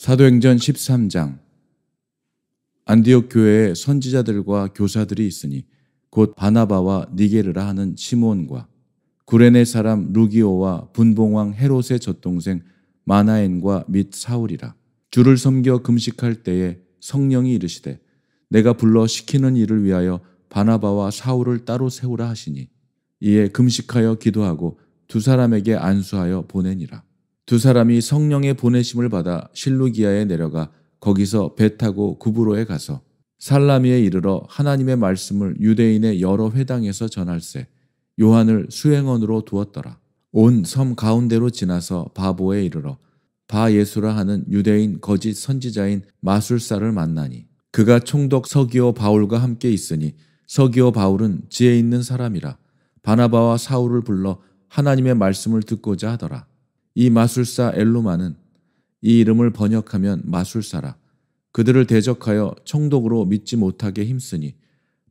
사도행전 13장. 안디옥 교회에 선지자들과 교사들이 있으니 곧 바나바와 니게르라 하는 시몬과 구레네 사람 루기오와 분봉왕 헤롯의 젖동생 마나엔과 및 사울이라. 주를 섬겨 금식할 때에 성령이 이르시되 내가 불러 시키는 일을 위하여 바나바와 사울을 따로 세우라 하시니 이에 금식하여 기도하고 두 사람에게 안수하여 보내니라. 두 사람이 성령의 보내심을 받아 실루기아에 내려가 거기서 배 타고 구브로에 가서 살라미에 이르러 하나님의 말씀을 유대인의 여러 회당에서 전할세 요한을 수행원으로 두었더라. 온 섬 가운데로 지나서 바보에 이르러 바 예수라 하는 유대인 거짓 선지자인 마술사를 만나니 그가 총독 서기오 바울과 함께 있으니 서기오 바울은 지혜 있는 사람이라 바나바와 사울을 불러 하나님의 말씀을 듣고자 하더라. 이 마술사 엘루마는 이 이름을 번역하면 마술사라. 그들을 대적하여 총독으로 믿지 못하게 힘쓰니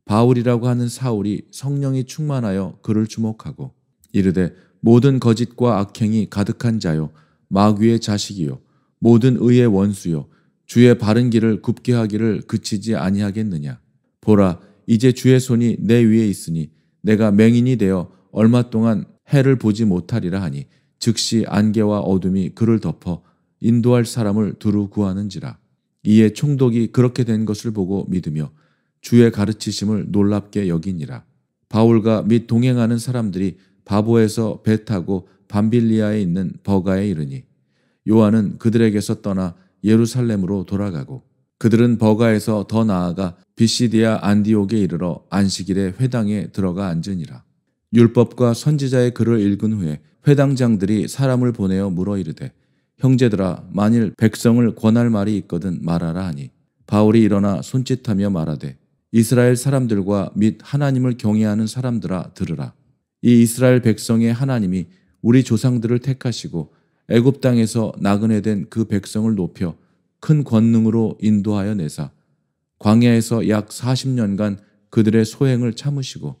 바울이라고 하는 사울이 성령이 충만하여 그를 주목하고 이르되 모든 거짓과 악행이 가득한 자요 마귀의 자식이요 모든 의의 원수요 주의 바른 길을 굽게 하기를 그치지 아니하겠느냐. 보라, 이제 주의 손이 내 위에 있으니 내가 맹인이 되어 얼마 동안 해를 보지 못하리라 하니 즉시 안개와 어둠이 그를 덮어 인도할 사람을 두루 구하는지라. 이에 총독이 그렇게 된 것을 보고 믿으며 주의 가르치심을 놀랍게 여기니라. 바울과 및 동행하는 사람들이 바보에서 배 타고 밤빌리아에 있는 버가에 이르니 요한은 그들에게서 떠나 예루살렘으로 돌아가고 그들은 버가에서 더 나아가 비시디아 안디옥에 이르러 안식일에 회당에 들어가 앉으니라. 율법과 선지자의 글을 읽은 후에 회당장들이 사람을 보내어 물어 이르되 형제들아 만일 백성을 권할 말이 있거든 말하라 하니 바울이 일어나 손짓하며 말하되 이스라엘 사람들과 및 하나님을 경외하는 사람들아 들으라. 이 이스라엘 백성의 하나님이 우리 조상들을 택하시고 애굽 땅에서 나그네 된 그 백성을 높여 큰 권능으로 인도하여 내사 광야에서 약 40년간 그들의 소행을 참으시고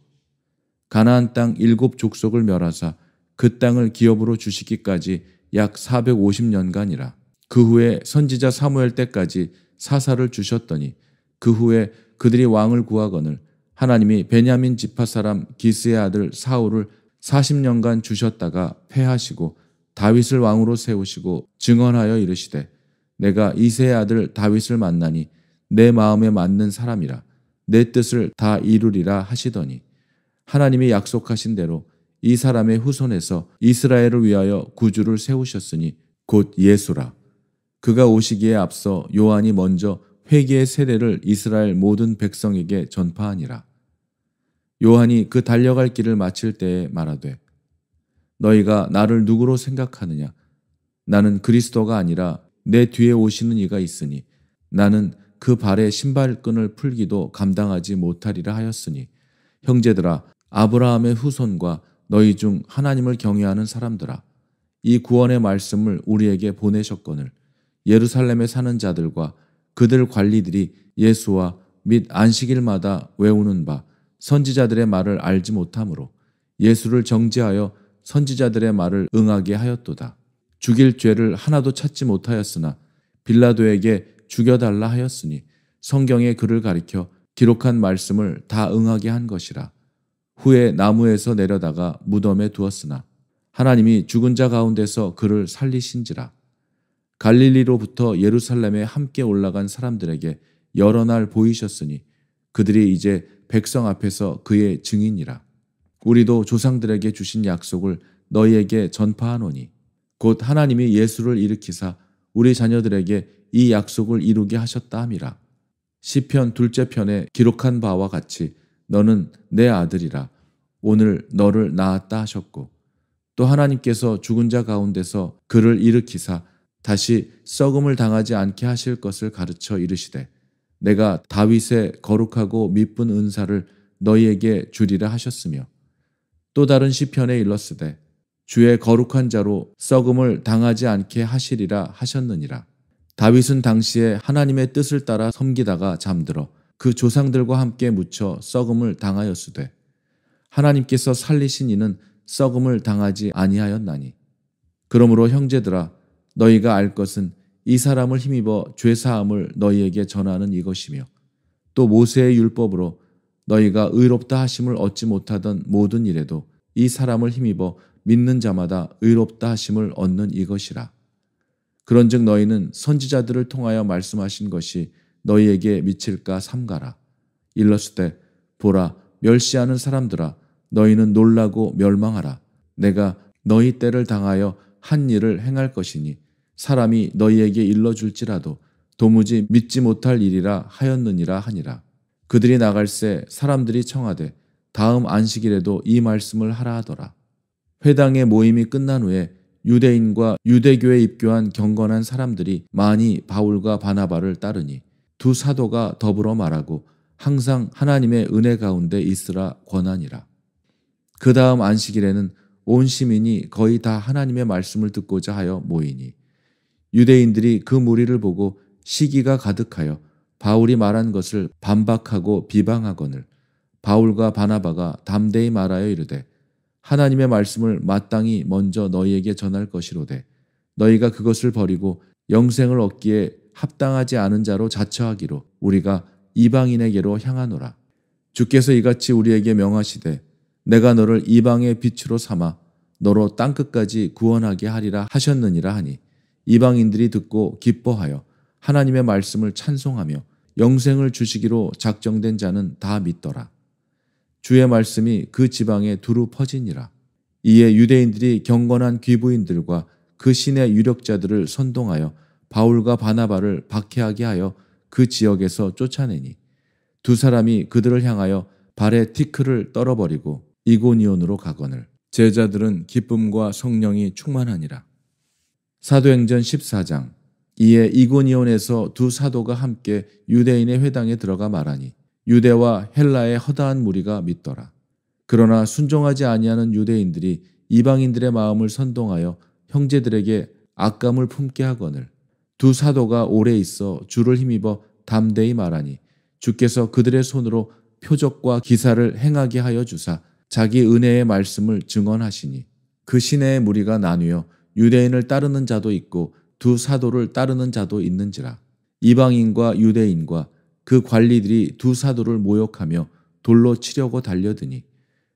가나안 땅 7족속을 멸하사 그 땅을 기업으로 주시기까지 약 450년간이라. 그 후에 선지자 사무엘 때까지 사사를 주셨더니 그 후에 그들이 왕을 구하거늘 하나님이 베냐민 지파 사람 기스의 아들 사울을 40년간 주셨다가 패하시고 다윗을 왕으로 세우시고 증언하여 이르시되 내가 이새의 아들 다윗을 만나니 내 마음에 맞는 사람이라 내 뜻을 다 이루리라 하시더니 하나님이 약속하신 대로 이 사람의 후손에서 이스라엘을 위하여 구주를 세우셨으니 곧 예수라. 그가 오시기에 앞서 요한이 먼저 회개의 세례를 이스라엘 모든 백성에게 전파하니라. 요한이 그 달려갈 길을 마칠 때에 말하되 너희가 나를 누구로 생각하느냐. 나는 그리스도가 아니라 내 뒤에 오시는 이가 있으니 나는 그 발의 신발끈을 풀기도 감당하지 못하리라 하였으니 형제들아 아브라함의 후손과 너희 중 하나님을 경외하는 사람들아 이 구원의 말씀을 우리에게 보내셨거늘 예루살렘에 사는 자들과 그들 관리들이 예수와 및 안식일마다 외우는 바 선지자들의 말을 알지 못하므로 예수를 정죄하여 선지자들의 말을 응하게 하였도다. 죽일 죄를 하나도 찾지 못하였으나 빌라도에게 죽여달라 하였으니 성경의 글을 가리켜 기록한 말씀을 다 응하게 한 것이라. 후에 나무에서 내려다가 무덤에 두었으나 하나님이 죽은 자 가운데서 그를 살리신지라. 갈릴리로부터 예루살렘에 함께 올라간 사람들에게 여러 날 보이셨으니 그들이 이제 백성 앞에서 그의 증인이라. 우리도 조상들에게 주신 약속을 너희에게 전파하노니 곧 하나님이 예수를 일으키사 우리 자녀들에게 이 약속을 이루게 하셨다 함이라. 시편 2째 편에 기록한 바와 같이 너는 내 아들이라 오늘 너를 낳았다 하셨고 또 하나님께서 죽은 자 가운데서 그를 일으키사 다시 썩음을 당하지 않게 하실 것을 가르쳐 이르시되 내가 다윗의 거룩하고 미쁜 은사를 너희에게 주리라 하셨으며 또 다른 시편에 일렀으되 주의 거룩한 자로 썩음을 당하지 않게 하시리라 하셨느니라. 다윗은 당시에 하나님의 뜻을 따라 섬기다가 잠들어 그 조상들과 함께 묻혀 썩음을 당하였으되 하나님께서 살리신 이는 썩음을 당하지 아니하였나니 그러므로 형제들아 너희가 알 것은 이 사람을 힘입어 죄사함을 너희에게 전하는 이것이며 또 모세의 율법으로 너희가 의롭다 하심을 얻지 못하던 모든 일에도 이 사람을 힘입어 믿는 자마다 의롭다 하심을 얻는 이것이라. 그런즉 너희는 선지자들을 통하여 말씀하신 것이 너희에게 미칠까 삼가라. 일렀으되 보라 멸시하는 사람들아 너희는 놀라고 멸망하라. 내가 너희 때를 당하여 한 일을 행할 것이니 사람이 너희에게 일러줄지라도 도무지 믿지 못할 일이라 하였느니라 하니라. 그들이 나갈새 사람들이 청하되 다음 안식일에도 이 말씀을 하라 하더라. 회당의 모임이 끝난 후에 유대인과 유대교에 입교한 경건한 사람들이 많이 바울과 바나바를 따르니 두 사도가 더불어 말하고 항상 하나님의 은혜 가운데 있으라 권하니라. 그 다음 안식일에는 온 시민이 거의 다 하나님의 말씀을 듣고자 하여 모이니 유대인들이 그 무리를 보고 시기가 가득하여 바울이 말한 것을 반박하고 비방하거늘 바울과 바나바가 담대히 말하여 이르되 하나님의 말씀을 마땅히 먼저 너희에게 전할 것이로되 너희가 그것을 버리고 영생을 얻기에 합당하지 않은 자로 자처하기로 우리가 이방인에게로 향하노라. 주께서 이같이 우리에게 명하시되 내가 너를 이방의 빛으로 삼아 너로 땅끝까지 구원하게 하리라 하셨느니라 하니 이방인들이 듣고 기뻐하여 하나님의 말씀을 찬송하며 영생을 주시기로 작정된 자는 다 믿더라. 주의 말씀이 그 지방에 두루 퍼지니라. 이에 유대인들이 경건한 귀부인들과 그 신의 유력자들을 선동하여 바울과 바나바를 박해하게 하여 그 지역에서 쫓아내니 두 사람이 그들을 향하여 발에 티크를 떨어버리고 이고니온으로 가거늘 제자들은 기쁨과 성령이 충만하니라. 사도행전 14장. 이에 이고니온에서 두 사도가 함께 유대인의 회당에 들어가 말하니 유대와 헬라의 허다한 무리가 믿더라. 그러나 순종하지 아니하는 유대인들이 이방인들의 마음을 선동하여 형제들에게 악감을 품게 하거늘 두 사도가 오래 있어 주를 힘입어 담대히 말하니 주께서 그들의 손으로 표적과 기사를 행하게 하여 주사 자기 은혜의 말씀을 증언하시니 그 시내의 무리가 나뉘어 유대인을 따르는 자도 있고 두 사도를 따르는 자도 있는지라. 이방인과 유대인과 그 관리들이 두 사도를 모욕하며 돌로 치려고 달려드니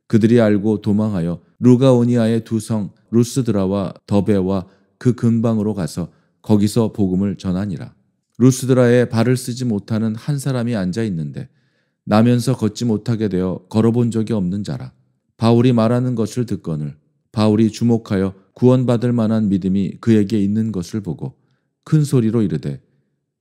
그들이 알고 도망하여 루가오니아의 두 성 루스드라와 더베와 그 근방으로 가서 거기서 복음을 전하니라. 루스드라에 발을 쓰지 못하는 한 사람이 앉아 있는데 나면서 걷지 못하게 되어 걸어본 적이 없는 자라. 바울이 말하는 것을 듣거늘 바울이 주목하여 구원받을 만한 믿음이 그에게 있는 것을 보고 큰 소리로 이르되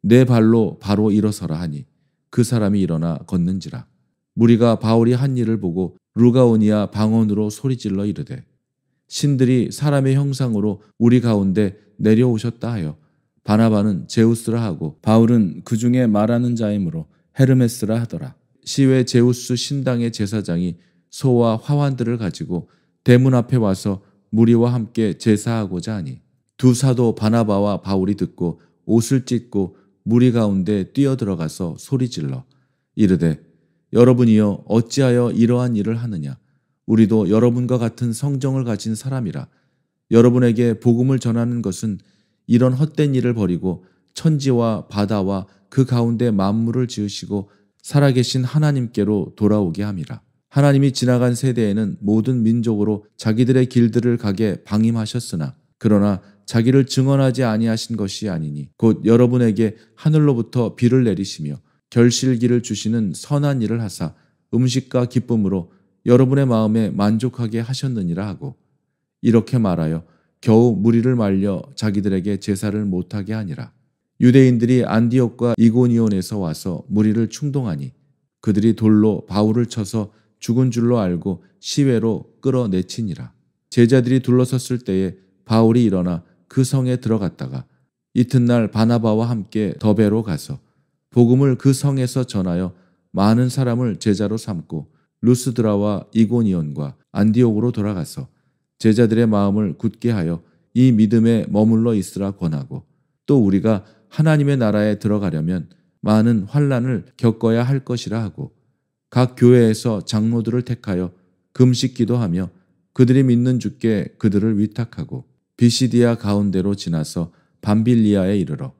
내 발로 바로 일어서라 하니 그 사람이 일어나 걷는지라. 무리가 바울이 한 일을 보고 루가오니아 방언으로 소리질러 이르되 신들이 사람의 형상으로 우리 가운데 내려오셨다 하여 바나바는 제우스라 하고 바울은 그 중에 말하는 자이므로 헤르메스라 하더라. 시외 제우스 신당의 제사장이 소와 화환들을 가지고 대문 앞에 와서 무리와 함께 제사하고자 하니 두 사도 바나바와 바울이 듣고 옷을 찢고 무리 가운데 뛰어들어가서 소리질러 이르되 여러분이여 어찌하여 이러한 일을 하느냐. 우리도 여러분과 같은 성정을 가진 사람이라. 여러분에게 복음을 전하는 것은 이런 헛된 일을 버리고 천지와 바다와 그 가운데 만물을 지으시고 살아계신 하나님께로 돌아오게 함이라. 하나님이 지나간 세대에는 모든 민족으로 자기들의 길들을 가게 방임하셨으나 그러나 자기를 증언하지 아니하신 것이 아니니 곧 여러분에게 하늘로부터 비를 내리시며 결실기를 주시는 선한 일을 하사 음식과 기쁨으로 여러분의 마음에 만족하게 하셨느니라 하고 이렇게 말하여 겨우 무리를 말려 자기들에게 제사를 못하게 하니라. 유대인들이 안디옥과 이고니온에서 와서 무리를 충동하니 그들이 돌로 바울을 쳐서 죽은 줄로 알고 시외로 끌어내치니라. 제자들이 둘러섰을 때에 바울이 일어나 그 성에 들어갔다가 이튿날 바나바와 함께 더베로 가서 복음을 그 성에서 전하여 많은 사람을 제자로 삼고 루스드라와 이고니온과 안디옥으로 돌아가서 제자들의 마음을 굳게 하여 이 믿음에 머물러 있으라 권하고 또 우리가 하나님의 나라에 들어가려면 많은 환난을 겪어야 할 것이라 하고 각 교회에서 장로들을 택하여 금식 기도하며 그들이 믿는 주께 그들을 위탁하고 비시디아 가운데로 지나서 밤빌리아에 이르러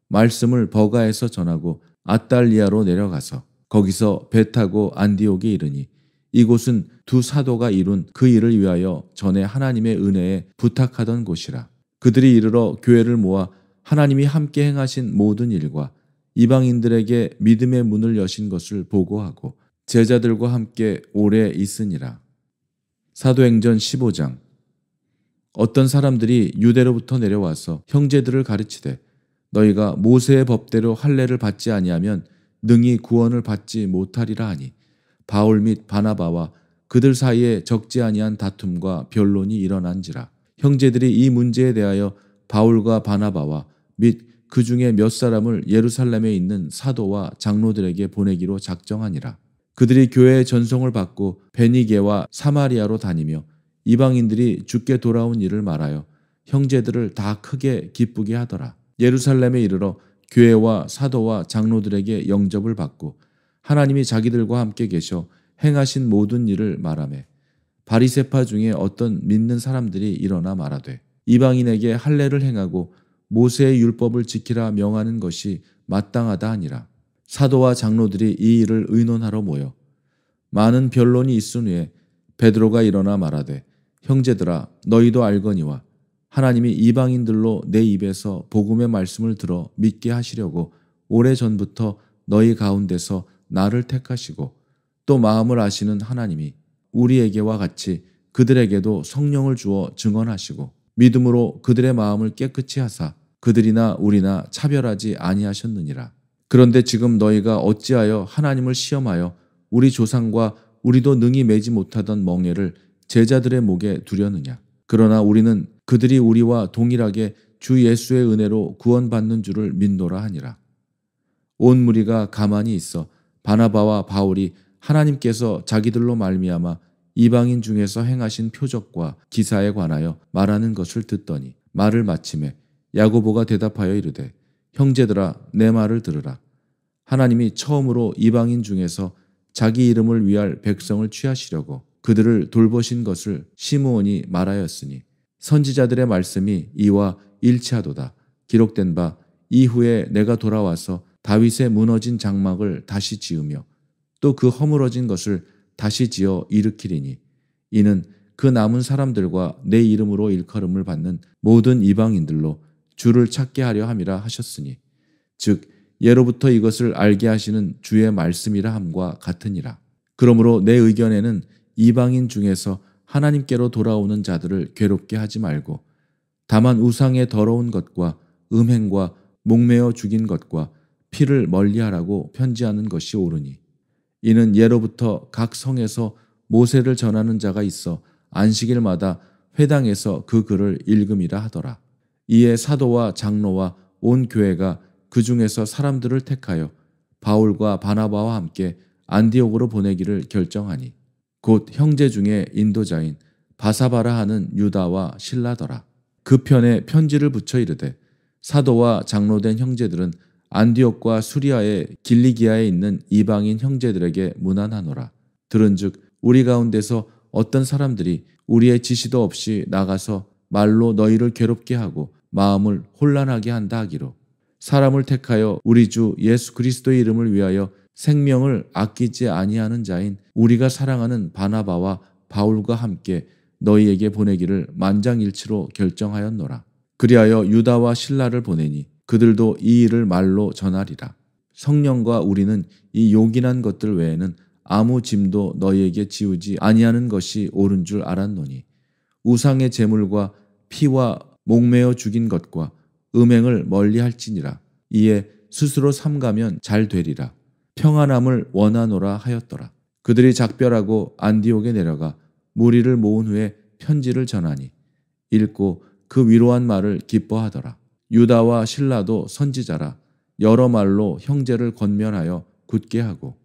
말씀을 버가에서 전하고 아달리아로 내려가서 거기서 배 타고 안디옥에 이르니 이곳은 두 사도가 이룬 그 일을 위하여 전에 하나님의 은혜에 부탁하던 곳이라. 그들이 이르러 교회를 모아 하나님이 함께 행하신 모든 일과 이방인들에게 믿음의 문을 여신 것을 보고하고 제자들과 함께 오래 있으니라. 사도행전 15장. 어떤 사람들이 유대로부터 내려와서 형제들을 가르치되 너희가 모세의 법대로 할례를 받지 아니하면 능히 구원을 받지 못하리라 하니 바울 및 바나바와 그들 사이에 적지 아니한 다툼과 변론이 일어난지라. 형제들이 이 문제에 대하여 바울과 바나바와 및 그 중에 몇 사람을 예루살렘에 있는 사도와 장로들에게 보내기로 작정하니라. 그들이 교회의 전송을 받고 베니게와 사마리아로 다니며 이방인들이 주께 돌아온 일을 말하여 형제들을 다 크게 기쁘게 하더라. 예루살렘에 이르러 교회와 사도와 장로들에게 영접을 받고 하나님이 자기들과 함께 계셔 행하신 모든 일을 말하매 바리새파 중에 어떤 믿는 사람들이 일어나 말하되 이방인에게 할례를 행하고 모세의 율법을 지키라 명하는 것이 마땅하다 하니라. 사도와 장로들이 이 일을 의논하러 모여 많은 변론이 있은 후에 베드로가 일어나 말하되 형제들아 너희도 알거니와 하나님이 이방인들로 내 입에서 복음의 말씀을 들어 믿게 하시려고 오래전부터 너희 가운데서 나를 택하시고 또 마음을 아시는 하나님이 우리에게와 같이 그들에게도 성령을 주어 증언하시고 믿음으로 그들의 마음을 깨끗이 하사 그들이나 우리나 차별하지 아니하셨느니라. 그런데 지금 너희가 어찌하여 하나님을 시험하여 우리 조상과 우리도 능히 매지 못하던 멍에를 제자들의 목에 두려느냐. 그러나 우리는 그들이 우리와 동일하게 주 예수의 은혜로 구원받는 줄을 믿노라 하니라. 온 무리가 가만히 있어 바나바와 바울이 하나님께서 자기들로 말미암아 이방인 중에서 행하신 표적과 기사에 관하여 말하는 것을 듣더니 말을 마치매 야고보가 대답하여 이르되 형제들아 내 말을 들으라. 하나님이 처음으로 이방인 중에서 자기 이름을 위할 백성을 취하시려고 그들을 돌보신 것을 시므온이 말하였으니 선지자들의 말씀이 이와 일치하도다. 기록된 바 이후에 내가 돌아와서 다윗의 무너진 장막을 다시 지으며 또 그 허물어진 것을 다시 지어 일으키리니 이는 그 남은 사람들과 내 이름으로 일컬음을 받는 모든 이방인들로 주를 찾게 하려 함이라 하셨으니 즉 예로부터 이것을 알게 하시는 주의 말씀이라 함과 같으니라. 그러므로 내 의견에는 이방인 중에서 하나님께로 돌아오는 자들을 괴롭게 하지 말고 다만 우상의 더러운 것과 음행과 목매어 죽인 것과 피를 멀리하라고 편지하는 것이 옳으니 이는 예로부터 각 성에서 모세를 전하는 자가 있어 안식일마다 회당에서 그 글을 읽음이라 하더라. 이에 사도와 장로와 온 교회가 그 중에서 사람들을 택하여 바울과 바나바와 함께 안디옥으로 보내기를 결정하니 곧 형제 중에 인도자인 바사바라 하는 유다와 실라더라. 그 편에 편지를 붙여 이르되 사도와 장로된 형제들은 안디옥과 수리아의 길리기아에 있는 이방인 형제들에게 문안하노라. 들은즉 우리 가운데서 어떤 사람들이 우리의 지시도 없이 나가서 말로 너희를 괴롭게 하고 마음을 혼란하게 한다 하기로 사람을 택하여 우리 주 예수 그리스도의 이름을 위하여 생명을 아끼지 아니하는 자인 우리가 사랑하는 바나바와 바울과 함께 너희에게 보내기를 만장일치로 결정하였노라. 그리하여 유다와 실라를 보내니 그들도 이 일을 말로 전하리라. 성령과 우리는 이 요긴한 것들 외에는 아무 짐도 너희에게 지우지 아니하는 것이 옳은 줄 알았노니 우상의 제물과 피와 목매어 죽인 것과 음행을 멀리할지니라. 이에 스스로 삼가면 잘 되리라. 평안함을 원하노라 하였더라. 그들이 작별하고 안디옥에 내려가 무리를 모은 후에 편지를 전하니 읽고 그 위로한 말을 기뻐하더라. 유다와 실라도 선지자라 여러 말로 형제를 권면하여 굳게 하고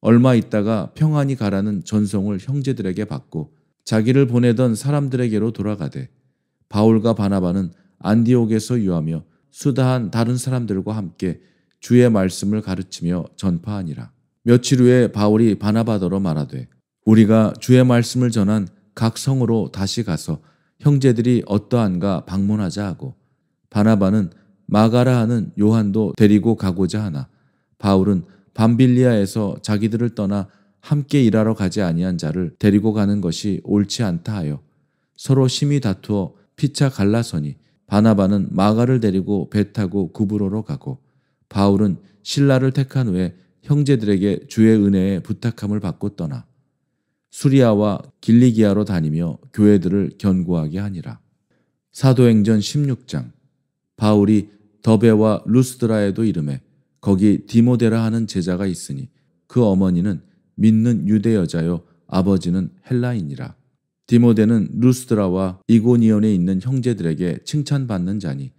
얼마 있다가 평안히 가라는 전송을 형제들에게 받고 자기를 보내던 사람들에게로 돌아가되 바울과 바나바는 안디옥에서 유하며 수다한 다른 사람들과 함께 주의 말씀을 가르치며 전파하니라. 며칠 후에 바울이 바나바더러 말하되 우리가 주의 말씀을 전한 각 성으로 다시 가서 형제들이 어떠한가 방문하자 하고 바나바는 마가라 하는 요한도 데리고 가고자 하나 바울은 밤빌리아에서 자기들을 떠나 함께 일하러 가지 아니한 자를 데리고 가는 것이 옳지 않다 하여 서로 심히 다투어 피차 갈라서니 바나바는 마가를 데리고 배 타고 구브로로 가고 바울은 실라를 택한 후에 형제들에게 주의 은혜에 부탁함을 받고 떠나 수리아와 길리기아로 다니며 교회들을 견고하게 하니라. 사도행전 16장. 바울이 더베와 루스드라에도 이르매 거기 디모데라 하는 제자가 있으니 그 어머니는 믿는 유대 여자요 아버지는 헬라인이라. 디모데는 루스드라와 이고니온에 있는 형제들에게 칭찬받는 자니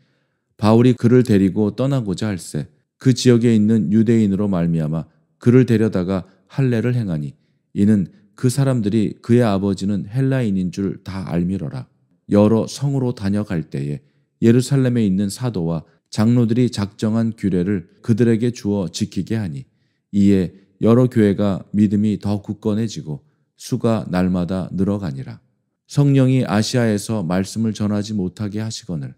바울이 그를 데리고 떠나고자 할세 그 지역에 있는 유대인으로 말미암아 그를 데려다가 할례를 행하니 이는 그 사람들이 그의 아버지는 헬라인인 줄 다 알미러라. 여러 성으로 다녀갈 때에 예루살렘에 있는 사도와 장로들이 작정한 규례를 그들에게 주어 지키게 하니 이에 여러 교회가 믿음이 더 굳건해지고 수가 날마다 늘어가니라. 성령이 아시아에서 말씀을 전하지 못하게 하시거늘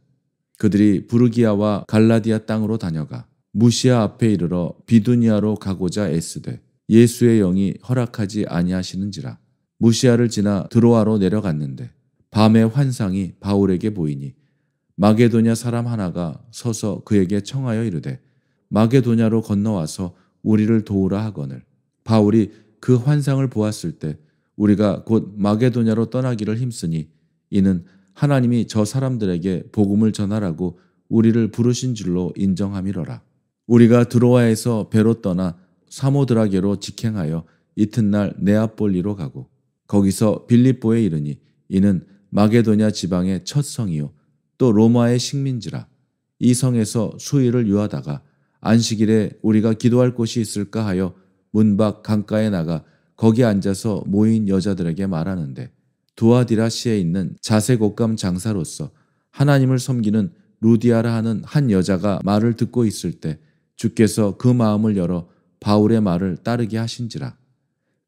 그들이 부르기아와 갈라디아 땅으로 다녀가 무시아 앞에 이르러 비두니아로 가고자 애쓰되 예수의 영이 허락하지 아니하시는지라. 무시아를 지나 드로아로 내려갔는데 밤에 환상이 바울에게 보이니 마게도냐 사람 하나가 서서 그에게 청하여 이르되 마게도냐로 건너와서 우리를 도우라 하거늘 바울이 그 환상을 보았을 때 우리가 곧 마게도냐로 떠나기를 힘쓰니 이는 하나님이 저 사람들에게 복음을 전하라고 우리를 부르신 줄로 인정함이러라. 우리가 드로아에서 배로 떠나 사모드라게로 직행하여 이튿날 네아폴리로 가고 거기서 빌립보에 이르니 이는 마게도냐 지방의 첫 성이요 또 로마의 식민지라. 이 성에서 수일을 유하다가 안식일에 우리가 기도할 곳이 있을까 하여 문 밖 강가에 나가 거기 앉아서 모인 여자들에게 말하는데 두아디라시에 있는 자색옷감 장사로서 하나님을 섬기는 루디아라 하는 한 여자가 말을 듣고 있을 때 주께서 그 마음을 열어 바울의 말을 따르게 하신지라.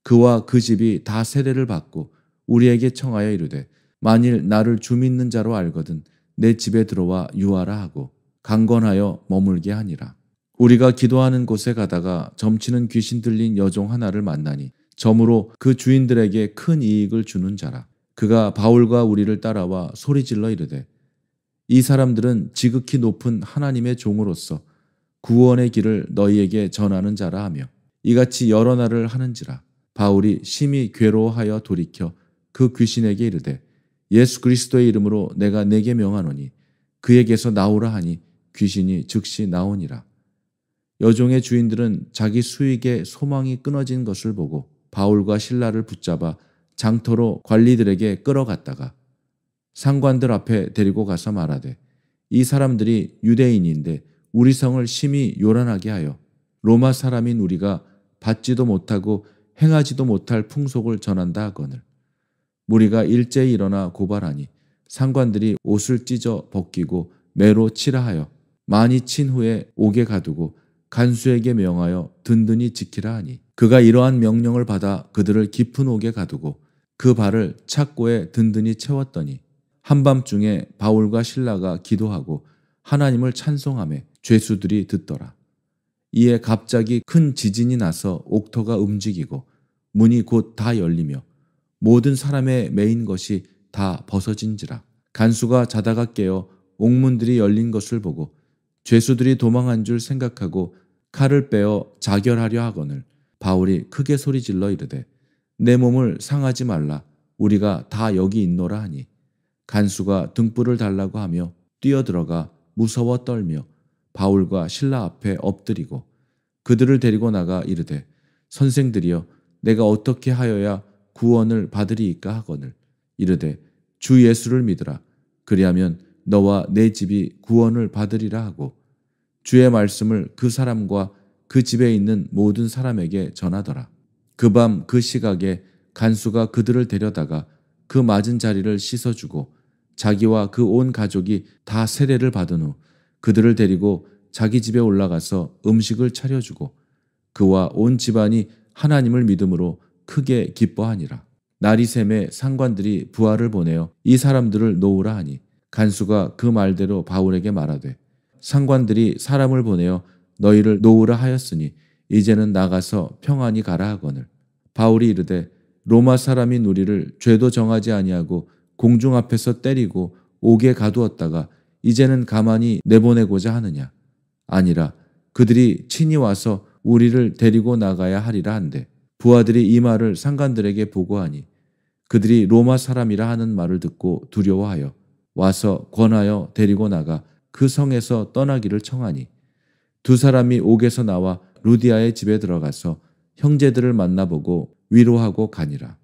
그와 그 집이 다 세례를 받고 우리에게 청하여 이르되 만일 나를 주 믿는 자로 알거든 내 집에 들어와 유하라 하고 강권하여 머물게 하니라. 우리가 기도하는 곳에 가다가 점치는 귀신 들린 여종 하나를 만나니 점으로 그 주인들에게 큰 이익을 주는 자라. 그가 바울과 우리를 따라와 소리질러 이르되 이 사람들은 지극히 높은 하나님의 종으로서 구원의 길을 너희에게 전하는 자라 하며 이같이 여러 날을 하는지라. 바울이 심히 괴로워하여 돌이켜 그 귀신에게 이르되 예수 그리스도의 이름으로 내가 네게 명하노니 그에게서 나오라 하니 귀신이 즉시 나오니라. 여종의 주인들은 자기 수익에 소망이 끊어진 것을 보고 바울과 실라를 붙잡아 장터로 관리들에게 끌어갔다가 상관들 앞에 데리고 가서 말하되 이 사람들이 유대인인데 우리 성을 심히 요란하게 하여 로마 사람인 우리가 받지도 못하고 행하지도 못할 풍속을 전한다 하거늘 무리가 일제히 일어나 고발하니 상관들이 옷을 찢어 벗기고 매로 치라 하여 많이 친 후에 옥에 가두고 간수에게 명하여 든든히 지키라 하니 그가 이러한 명령을 받아 그들을 깊은 옥에 가두고 그 발을 착고에 든든히 채웠더니 한밤중에 바울과 실라가 기도하고 하나님을 찬송하며 죄수들이 듣더라. 이에 갑자기 큰 지진이 나서 옥터가 움직이고 문이 곧 다 열리며 모든 사람의 매인 것이 다 벗어진지라. 간수가 자다가 깨어 옥문들이 열린 것을 보고 죄수들이 도망한 줄 생각하고 칼을 빼어 자결하려 하거늘 바울이 크게 소리질러 이르되 내 몸을 상하지 말라 우리가 다 여기 있노라 하니 간수가 등불을 달라고 하며 뛰어들어가 무서워 떨며 바울과 실라 앞에 엎드리고 그들을 데리고 나가 이르되 선생들이여 내가 어떻게 하여야 구원을 받으리이까 하거늘 이르되 주 예수를 믿으라 그리하면 너와 내 집이 구원을 받으리라 하고 주의 말씀을 그 사람과 그 집에 있는 모든 사람에게 전하더라. 그 밤 그 시각에 간수가 그들을 데려다가 그 맞은 자리를 씻어주고 자기와 그 온 가족이 다 세례를 받은 후 그들을 데리고 자기 집에 올라가서 음식을 차려주고 그와 온 집안이 하나님을 믿음으로 크게 기뻐하니라. 날이 새매 상관들이 부하를 보내어 이 사람들을 놓으라 하니 간수가 그 말대로 바울에게 말하되 상관들이 사람을 보내어 너희를 놓으라 하였으니 이제는 나가서 평안히 가라 하거늘. 바울이 이르되 로마 사람인 우리를 죄도 정하지 아니하고 공중 앞에서 때리고 옥에 가두었다가 이제는 가만히 내보내고자 하느냐? 아니라 그들이 친히 와서 우리를 데리고 나가야 하리라 한대. 부하들이 이 말을 상관들에게 보고하니 그들이 로마 사람이라 하는 말을 듣고 두려워하여 와서 권하여 데리고 나가 그 성에서 떠나기를 청하니 두 사람이 옥에서 나와 루디아의 집에 들어가서 형제들을 만나보고 위로하고 가니라.